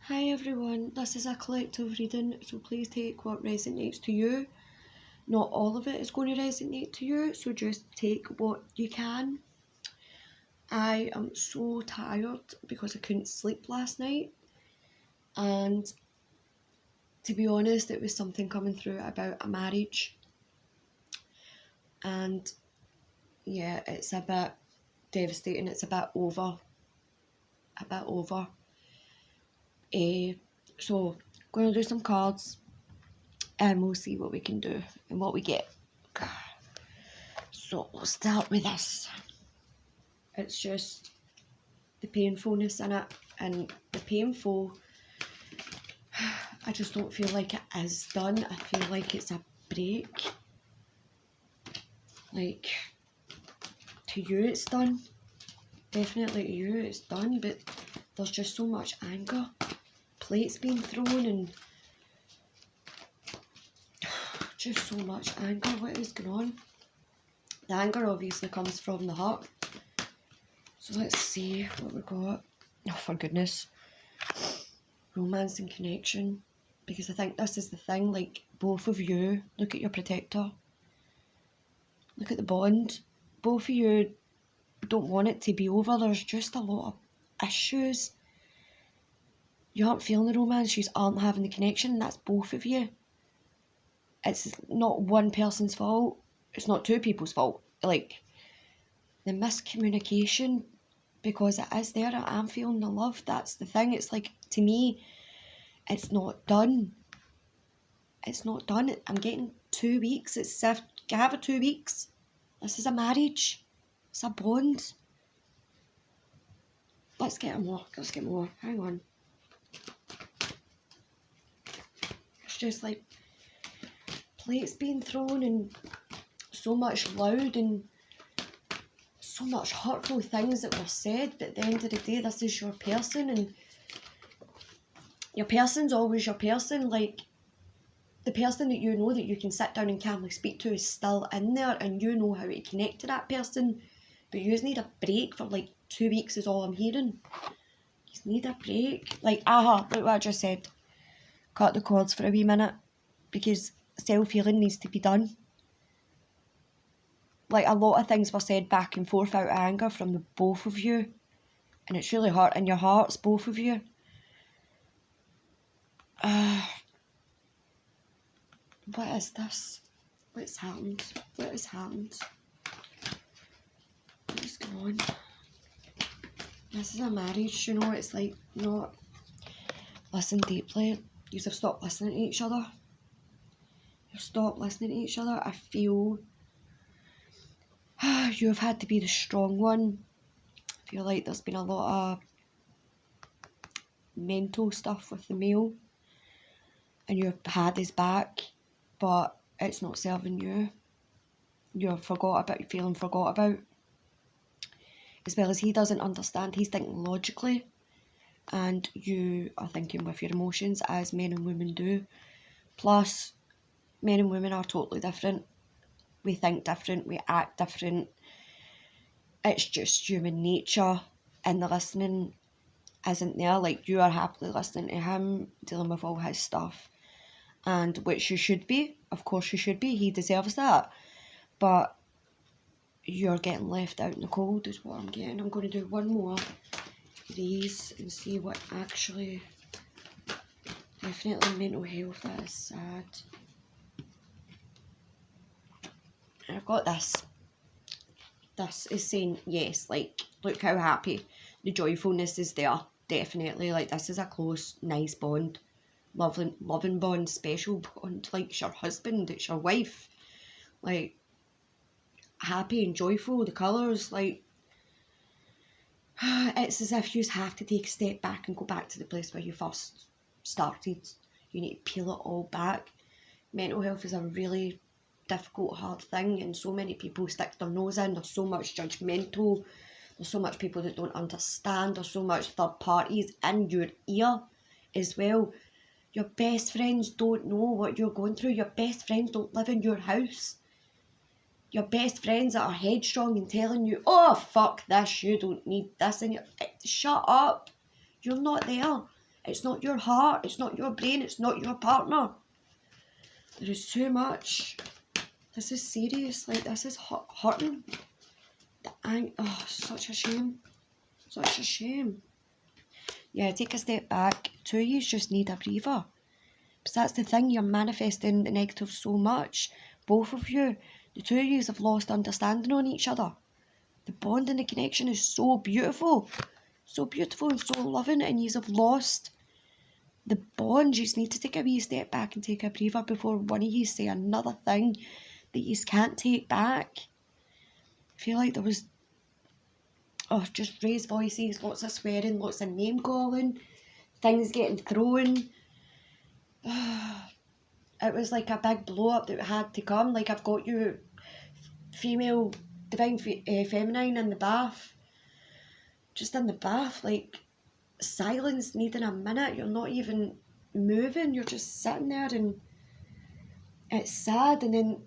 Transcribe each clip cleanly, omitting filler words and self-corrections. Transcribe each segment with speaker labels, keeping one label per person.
Speaker 1: Hi everyone, this is a collective reading, so please take what resonates to you. Not all of it is going to resonate to you, so just take what you can. I am so tired because I couldn't sleep last night, and to be honest, it was something coming through about a marriage, and yeah, it's a bit devastating, it's a bit over. So, going to do some cards and we'll see what we can do and what we get. So we'll start with this. It's just the painfulness in it, and the painful, I just don't feel like it is done. I feel like it's a break. Like, to you it's done. Definitely to you it's done, but there's just so much anger. Plates being thrown and just so much anger. What is going on? The anger obviously comes from the heart. So let's see what we got. Oh, for goodness. Romance and connection. Because I think this is the thing, like, both of you, look at your protector. Look at the bond. Both of you don't want it to be over. There's just a lot of issues. You aren't feeling the romance, you aren't having the connection. That's both of you. It's not one person's fault. It's not two people's fault. Like, the miscommunication, because it is there, I am feeling the love. That's the thing. It's like, to me, it's not done. It's not done. I'm getting 2 weeks. It's as if you have 2 weeks. This is a marriage. It's a bond. Let's get more. Let's get more. Hang on. It's just like plates being thrown and so much loud and so much hurtful things that were said. But at the end of the day, this is your person, and your person's always your person. Like, the person that you know that you can sit down and calmly speak to is still in there, and you know how to connect to that person. But you just need a break for like 2 weeks is all I'm hearing. You just need a break. Like, look what I just said. Cut the cords for a wee minute, because self-healing needs to be done. Like, a lot of things were said back and forth out of anger from the both of you, and it's really hurting your hearts, both of you. What is this? What's happened? What has happened? What is going on? This is a marriage, you know, it's like, not listen deeply. You have stopped listening to each other. You've stopped listening to each other. I feel you have had to be the strong one. I feel like there's been a lot of mental stuff with the male, and you've had his back, but it's not serving you. You're feeling forgot about. As well as he doesn't understand, he's thinking logically, and you are thinking with your emotions, as men and women do. Plus, men and women are totally different. We think different, we act different. It's just human nature, and the listening isn't there. Like, you are happily listening to him, dealing with all his stuff, and which you should be. Of course you should be, he deserves that. But you're getting left out in the cold is what I'm getting. I'm going to do one more of these and see what actually... Definitely mental health, that is sad. And I've got this. This is saying yes, like, look how happy. The joyfulness is there, definitely. Like, this is a close, nice bond. Loving bond, special bond. Like, it's your husband, it's your wife. Like, happy and joyful, the colours, like, it's as if you have to take a step back and go back to the place where you first started. You need to peel it all back. Mental health is a really difficult, hard thing, and so many people stick their nose in. There's so much judgmental, there's so much people that don't understand, there's so much third parties in your ear as well. Your best friends don't know what you're going through. Your best friends don't live in your house. Your best friends that are headstrong and telling you, oh, fuck this, you don't need this, and shut up. You're not there. It's not your heart, it's not your brain, it's not your partner. There is too much. This is serious, like this is hurting. Oh, such a shame. Such a shame. Yeah, take a step back. Two of you just need a breather. Because that's the thing, you're manifesting the negative so much. Both of you, the two of you have lost understanding on each other. The bond and the connection is so beautiful. So beautiful and so loving, and you have lost the bond. You just need to take a wee step back and take a breather before one of you say another thing that you can't take back. I feel like there was just raised voices, lots of swearing, lots of name calling, things getting thrown. It was like a big blow up that had to come. Like, I've got you female, divine feminine in the bath. Just in the bath, like silence, needing a minute. You're not even moving, you're just sitting there, and it's sad. And then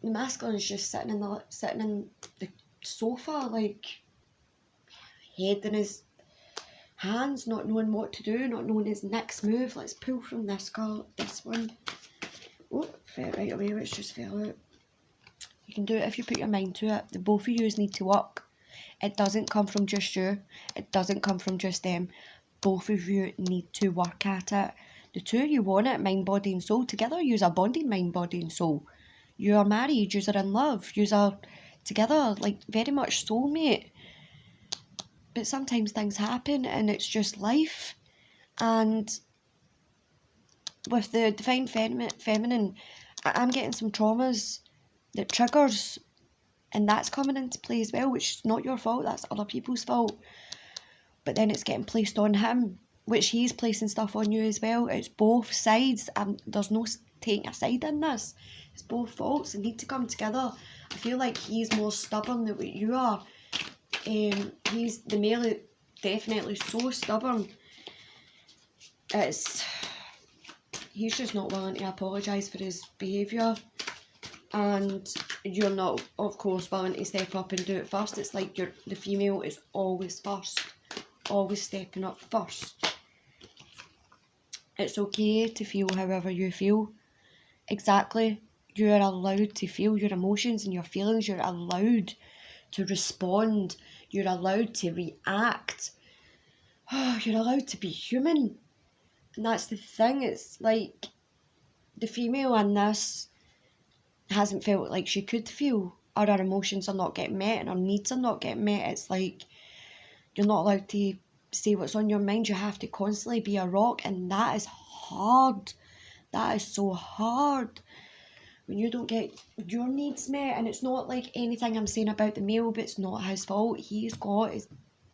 Speaker 1: the masculine is just sitting in the sofa, like head in his hands, not knowing what to do, not knowing his next move. Let's pull from this card, this one. Oh, fell right away, which just fell out. You can do it if you put your mind to it. The both of you need to work. It doesn't come from just you. It doesn't come from just them. Both of you need to work at it. The two of you want it, mind, body and soul. Together you are bonding mind, body and soul. You are married, you are in love, you are together, like very much soulmate. But sometimes things happen and it's just life. And with the divine feminine, I'm getting some traumas that triggers, and that's coming into play as well, which is not your fault, that's other people's fault. But then it's getting placed on him, which he's placing stuff on you as well. It's both sides. There's no taking a side in this. It's both faults. They need to come together. I feel like he's more stubborn than what you are. He's the male, definitely so stubborn. He's just not willing to apologise for his behaviour, and you're not, of course, willing to step up and do it first. It's like the female is always first, always stepping up first. It's okay to feel however you feel. Exactly. You're allowed to feel your emotions and your feelings. You're allowed to respond. You're allowed to react. You're allowed to be human. And that's the thing. It's like the female in this hasn't felt like she could feel, or her emotions are not getting met and her needs are not getting met. It's like you're not allowed to say what's on your mind. You have to constantly be a rock, and that is hard. That is so hard when you don't get your needs met. And it's not like anything I'm saying about the male, but it's not his fault. He's got his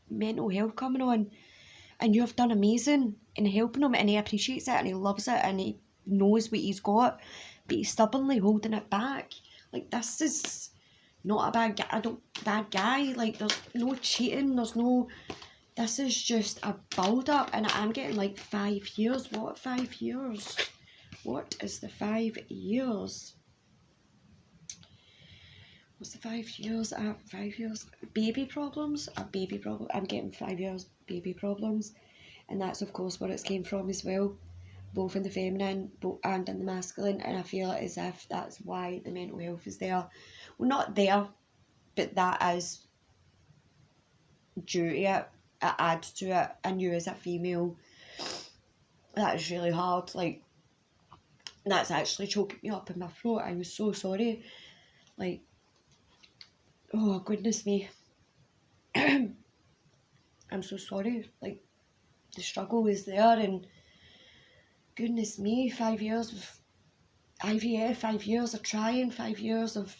Speaker 1: mental health coming on, and you've done amazing in helping him, and he appreciates it and he loves it and he knows what he's got, but he's stubbornly holding it back. Like, this is not a bad guy. Like, there's no cheating, this is just a build up. And I'm getting like 5 years. What 5 years? What is the 5 years? What's the 5 years? 5 years. Baby problems? A baby problem. I'm getting 5 years baby problems. And that's, of course, where it's came from as well. Both in the feminine and in the masculine. And I feel as if that's why the mental health is there. Well, not there, but that is due to it. It adds to it. And you as a female, that is really hard. Like, that's actually choking me up in my throat. I was so sorry. Like, oh goodness me. I'm so sorry. Like, the struggle is there, and goodness me, 5 years of IVF, 5 years of trying, 5 years of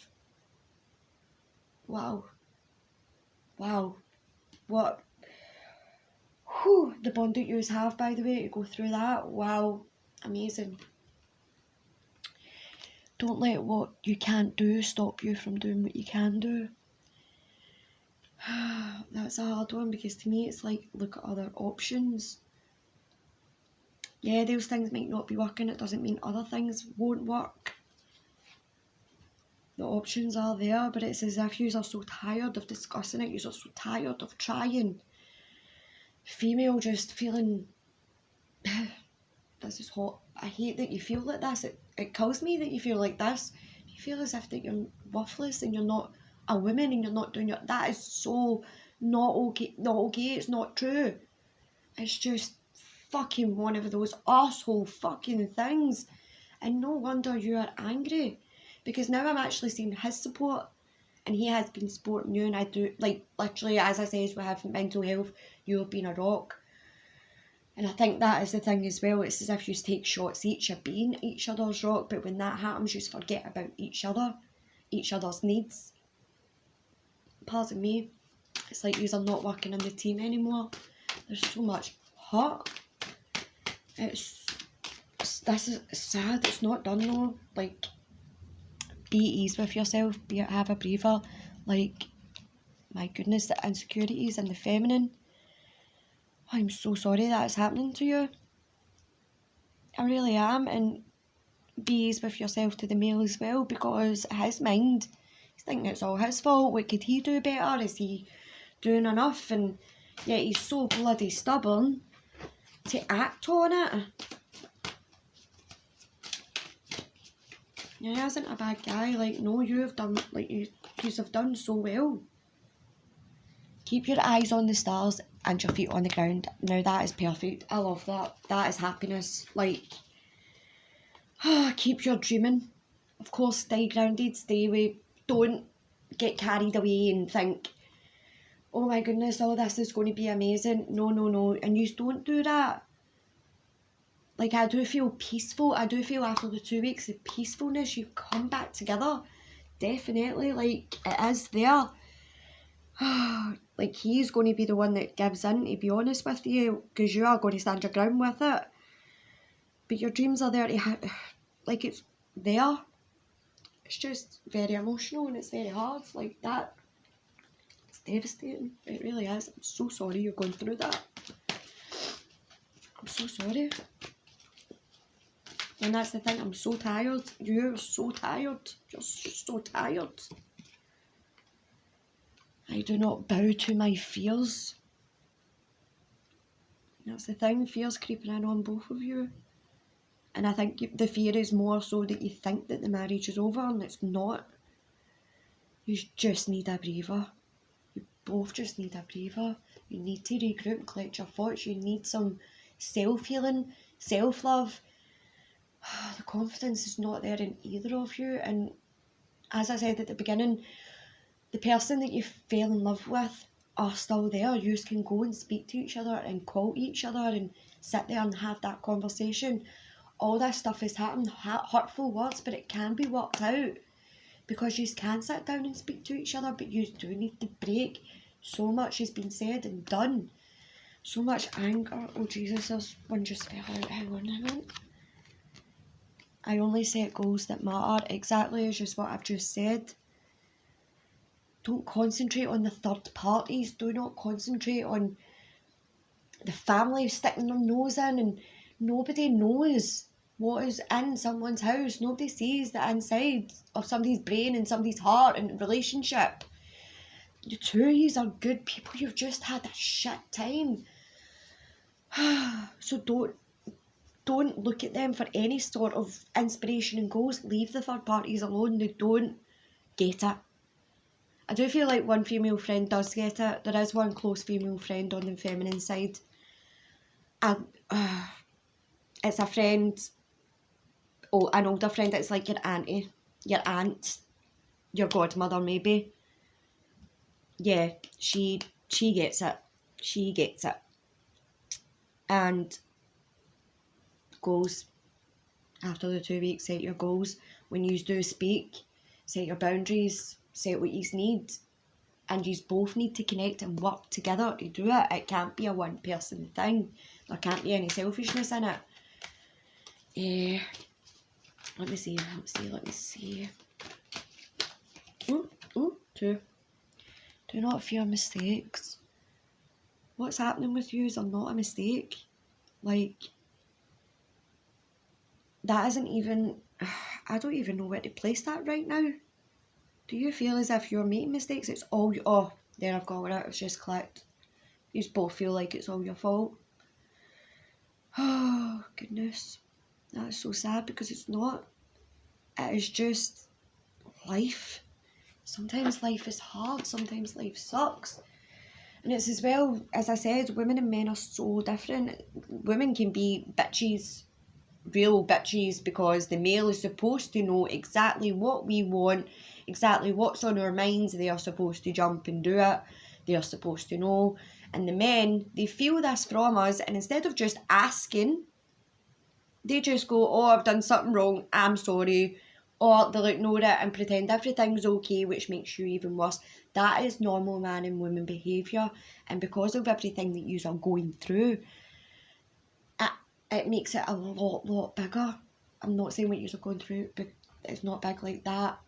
Speaker 1: wow. What the bond that you have, by the way, to go through that. Wow, amazing. Don't let what you can't do stop you from doing what you can do. That's a hard one, because to me it's like, look at other options. Yeah, those things might not be working. It doesn't mean other things won't work. The options are there, but it's as if you are so tired of discussing it. You are so tired of trying. Female just feeling this is hot. I hate that you feel like this. It kills me that you feel like this. You feel as if that you're worthless and you're not a woman and you're not doing your... That is so not okay. Not okay. It's not true. It's just fucking one of those arsehole fucking things. And no wonder you are angry. Because now I'm actually seeing his support. And he has been supporting you. And I do, like, literally, as I say, we have mental health. You have been a rock. And I think that is the thing as well. It's as if you take shots each of being each other's rock. But when that happens, you just forget about each other. Each other's needs. Pardon me. It's like you're not working in the team anymore. There's so much hurt. This is sad. It's not done though. Like, be easy with yourself. Have a breather. Like, my goodness, the insecurities and the feminine. I'm so sorry that it's happening to you. I really am. And be easy with yourself to the male as well, because his mind, he's thinking it's all his fault. What could he do better? Is he doing enough? And yet he's so bloody stubborn to act on it. He isn't a bad guy. Like, no, you have done, like, you have done so well. Keep your eyes on the stars and your feet on the ground. Now that is perfect. I love that. That is happiness. Like, keep your dreaming. Of course, stay grounded, stay away. Don't get carried away and think, oh my goodness, all this is going to be amazing. No, no, no. And you don't do that. Like, I do feel peaceful. I do feel after the 2 weeks of peacefulness, you've come back together. Definitely. Like, it is there. Like, he's going to be the one that gives in, to be honest with you, because you are going to stand your ground with it. But your dreams are there to like, it's there. It's just very emotional and it's very hard. Like, that, it's devastating. It really is. I'm so sorry you're going through that. I'm so sorry. And that's the thing, I'm so tired. You're so tired. You're so tired. I do not bow to my fears. That's the thing, fear's creeping in on both of you. And I think the fear is more so that you think that the marriage is over, and it's not. You just need a breather. You both just need a breather. You need to regroup and collect your thoughts. You need some self-healing, self-love. The confidence is not there in either of you. And as I said at the beginning, the person that you fell in love with are still there. You can go and speak to each other and call to each other and sit there and have that conversation. All this stuff is happening, hurtful words, but it can be worked out, because you can sit down and speak to each other, but you do need to break. So much has been said and done. So much anger. Oh Jesus, there's one just fell out. Hang on. I only set goals that matter, exactly as just what I've just said. Don't concentrate on the third parties. Do not concentrate on the family sticking their nose in, and nobody knows what is in someone's house. Nobody sees the inside of somebody's brain and somebody's heart and relationship. You two of yous are good people. You've just had a shit time. So don't look at them for any sort of inspiration and goals. Leave the third parties alone. They don't get it. I do feel like one female friend does get it. There is one close female friend on the feminine side. And it's a friend, an older friend. It's like your auntie, your aunt, your godmother maybe. Yeah, she gets it. She gets it. And goals. After the 2 weeks, set your goals. When you do speak, set your boundaries. Set what you need, and you both need to connect and work together to do it. It can't be a one person thing. There can't be any selfishness in it. Let me see. Two. Do not fear mistakes. What's happening with you is not a mistake. Like, that isn't even, I don't even know where to place that right now. Do you feel as if you're making mistakes? It's all there, I've got it. It's just clicked. You both feel like it's all your fault. goodness. That's so sad because it's not. It is just life. Sometimes life is hard, sometimes life sucks. And it's as well, as I said, women and men are so different. Women can be bitches, real bitches, because the male is supposed to know exactly what we want, exactly what's on our minds. They are supposed to jump and do it. They are supposed to know. And the men, they feel this from us, and instead of just asking, they just go, oh, I've done something wrong, I'm sorry. Or they'll ignore it and pretend everything's okay, which makes you even worse. That is normal man and woman behaviour. And because of everything that you are going through, it makes it a lot bigger. I'm not saying what you're going through, but it's not big like that.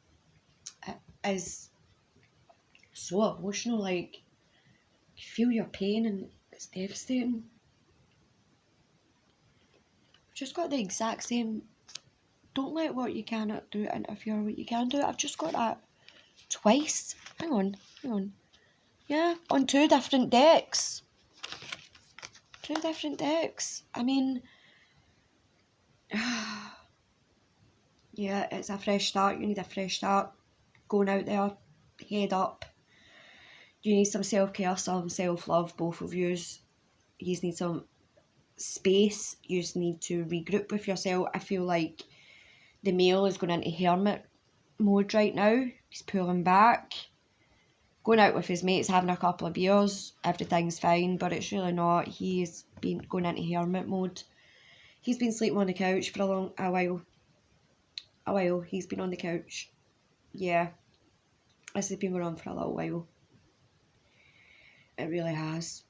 Speaker 1: It is so emotional, like, you feel your pain and it's devastating. I've just got the exact same, don't let what you cannot do interfere with what you can do. I've just got that twice. Hang on. Yeah, on 2 different decks. 2 different decks. I mean, yeah, it's a fresh start. You need a fresh start. Going out there, head up. You need some self-care, some self-love, both of yous. You need some space. You need to regroup with yourself. I feel like the male is going into hermit mode right now. He's pulling back. Going out with his mates, having a couple of beers, everything's fine, but it's really not. He's been going into hermit mode. He's been sleeping on the couch for a while. He's been on the couch. Yeah. This has been going on for a little while. It really has.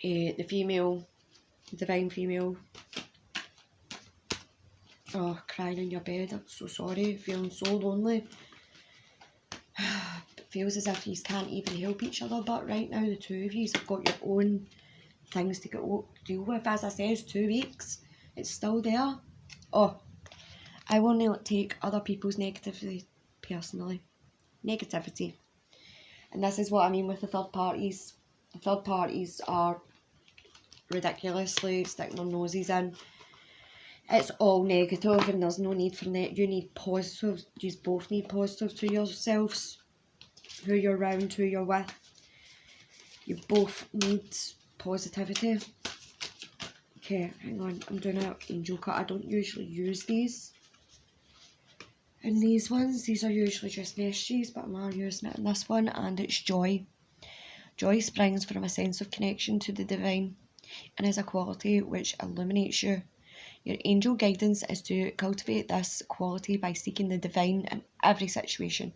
Speaker 1: The female, divine female. Oh, crying in your bed. I'm so sorry. Feeling so lonely. It feels as if you can't even help each other, but right now the two of you have got your own things to deal with. As I said, 2 weeks. It's still there. Oh, I will not take other people's negativity personally. Negativity. And this is what I mean with the third parties. The third parties are ridiculously sticking their noses in. It's all negative and there's no need for that. You need positive. You both need positive to yourselves. Who you're around, who you're with. You both need positivity. Okay, hang on. I'm doing an angel cut. I don't usually use these. And these ones, these are usually just messages, but I'm using it in this one, and it's joy. Joy springs from a sense of connection to the divine and is a quality which illuminates you. Your angel guidance is to cultivate this quality by seeking the divine in every situation.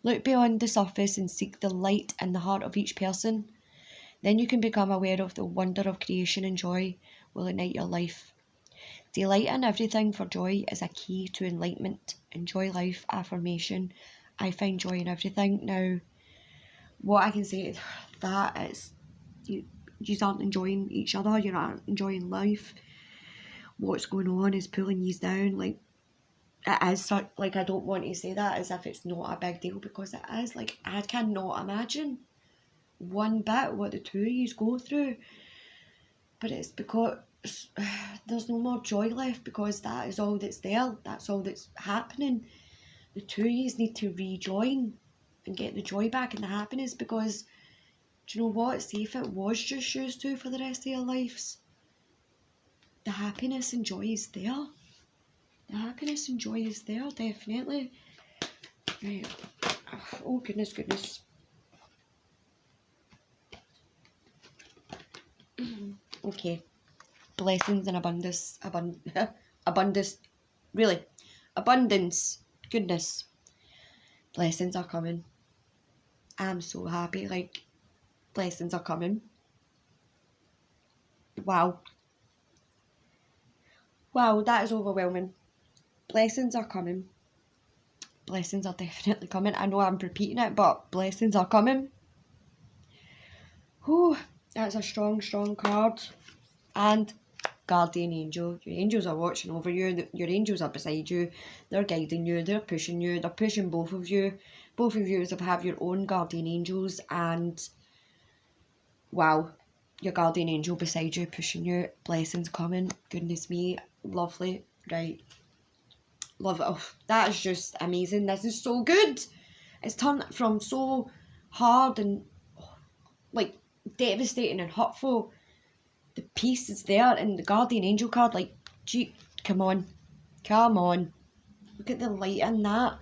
Speaker 1: Look beyond the surface and seek the light in the heart of each person. Then you can become aware of the wonder of creation, and joy will ignite your life. Delight in everything, for joy is a key to enlightenment. Enjoy life. Affirmation. I find joy in everything. Now, what I can say to that is, you aren't enjoying each other, you're not enjoying life. What's going on is pulling you down. Like, it is, like, I don't want to say that as if it's not a big deal, because it is. Like, I cannot imagine one bit what the two of you go through. But it's because there's no more joy left, because that is all that's there. That's all that's happening. The two of you need to rejoin and get the joy back and the happiness, because do you know what? See, if it was just you two for the rest of your lives, the happiness and joy is there. The happiness and joy is there, definitely. Right. Oh, goodness. Okay. Blessings and abundance. Abundance. Really. Abundance. Goodness. Blessings are coming. I'm so happy. Like, blessings are coming. Wow. Wow, that is overwhelming. Blessings are coming. Blessings are definitely coming. I know I'm repeating it, but blessings are coming. Whew, that's a strong card. And guardian angel. Your angels are watching over you. Your angels are beside you. They're guiding you. They're pushing you. They're pushing both of you. Both of you have your own guardian angels. And wow. your guardian angel beside you, pushing you, blessings coming, goodness me, lovely, right, love it. Oh, that is just amazing. This is so good. It's turned from so hard and like devastating and hurtful. The peace is there, and the guardian angel card, like, gee, come on, look at the light in that.